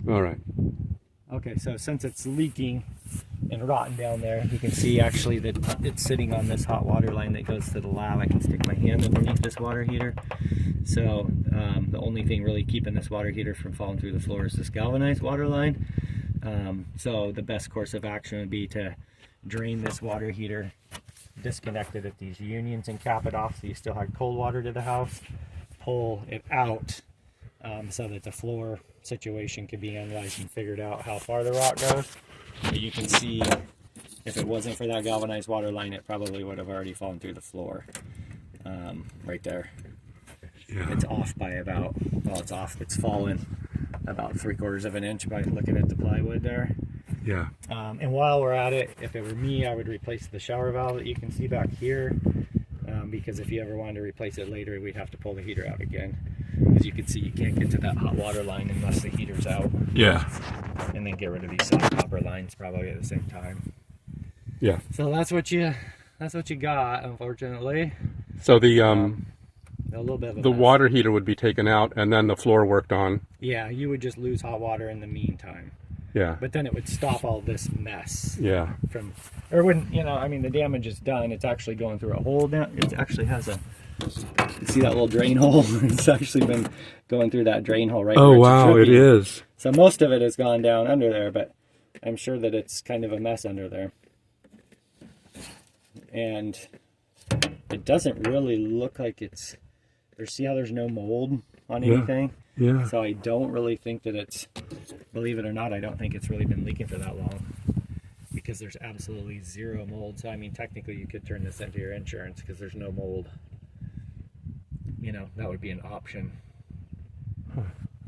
All right. Okay, so since it's leaking and rotten down there, you can see actually that it's sitting on this hot water line that goes to the lab. I can stick my hand underneath this water heater. So the only thing really keeping this water heater from falling through the floor is this galvanized water line. So the best course of action would be to drain this water heater, disconnect it at these unions and cap it off so you still have cold water to the house. Pull it out so that the floor situation could be analyzed and figured out how far the rock goes. But you can see if it wasn't for that galvanized water line, it probably would have already fallen through the floor. Right there. Yeah. It's off by about, well, it's off, it's fallen about 3/4 of an inch by looking at the plywood there. Yeah. And while we're at it, if it were me, I would replace the shower valve that you can see back here, because if you ever wanted to replace it later, we'd have to pull the heater out again. As you can see, you can't get to that hot water line unless the heater's out. Yeah. And then get rid of these soft copper lines probably at the same time. Yeah. So that's what you got, unfortunately. So the A little bit of a the mess. water heater would be taken out, and then the floor worked on. Yeah, you would just lose hot water in the meantime. Yeah. But then it would stop all this mess Yeah. from, or wouldn't, you know, I mean, the damage is done. It's actually going through a hole now. It actually has a, you see that little drain hole? It's actually been going through that drain hole right Oh where wow, should it be. is. So most of it has gone down under there, but I'm sure that it's kind of a mess under there. And it doesn't really look like it's, see how there's no mold on anything? Yeah. So I don't really think that it's, believe it or not, I don't think it's really been leaking for that long, because there's absolutely zero mold. So I mean, technically you could turn this into your insurance because there's no mold. You know, that would be an option.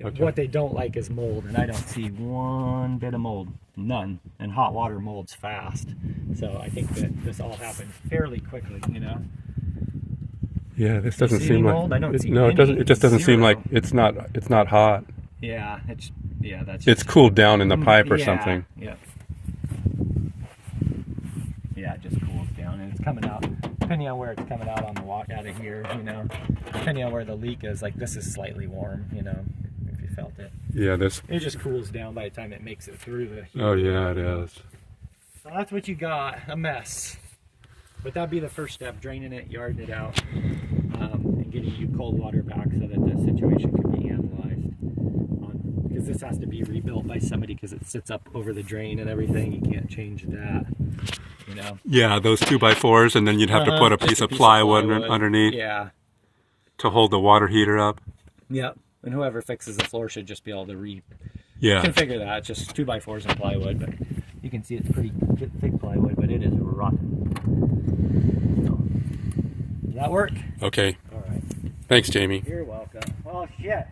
Okay. What they don't like is mold, and I don't see one bit of mold, none. And hot water molds fast, so I think that this all happened fairly quickly. You know. Yeah, this doesn't see seem any like mold? I don't see no, it doesn't. It just doesn't seem zero. like it's not hot. Yeah, that's. It's cooled down in the pipe or yeah, something. Yeah. Yeah, it just cools down, and it's coming out. Depending on where it's coming out on the walk out of here, you know. Depending on where the leak is, like this is slightly warm, you know, if you felt it. Yeah, this. It just cools down by the time it makes it through the heat. Oh yeah, it is. So that's what you got, a mess. But that'd be the first step, draining it, yarding it out, and getting you cold water back so that the situation can be analyzed. Because this has to be rebuilt by somebody because it sits up over the drain and everything. You can't change that, you know. Yeah, those 2x4s, and then you'd have to put a Just piece of plywood underneath Yeah. to hold the water heater up. Yep. And whoever fixes the floor should just be able to Yeah. configure that. It's just 2x4s and plywood, but you can see it's pretty thick plywood, but it is rotten. So, does that work? Okay. All right. Thanks, Jamie. You're welcome. Oh shit.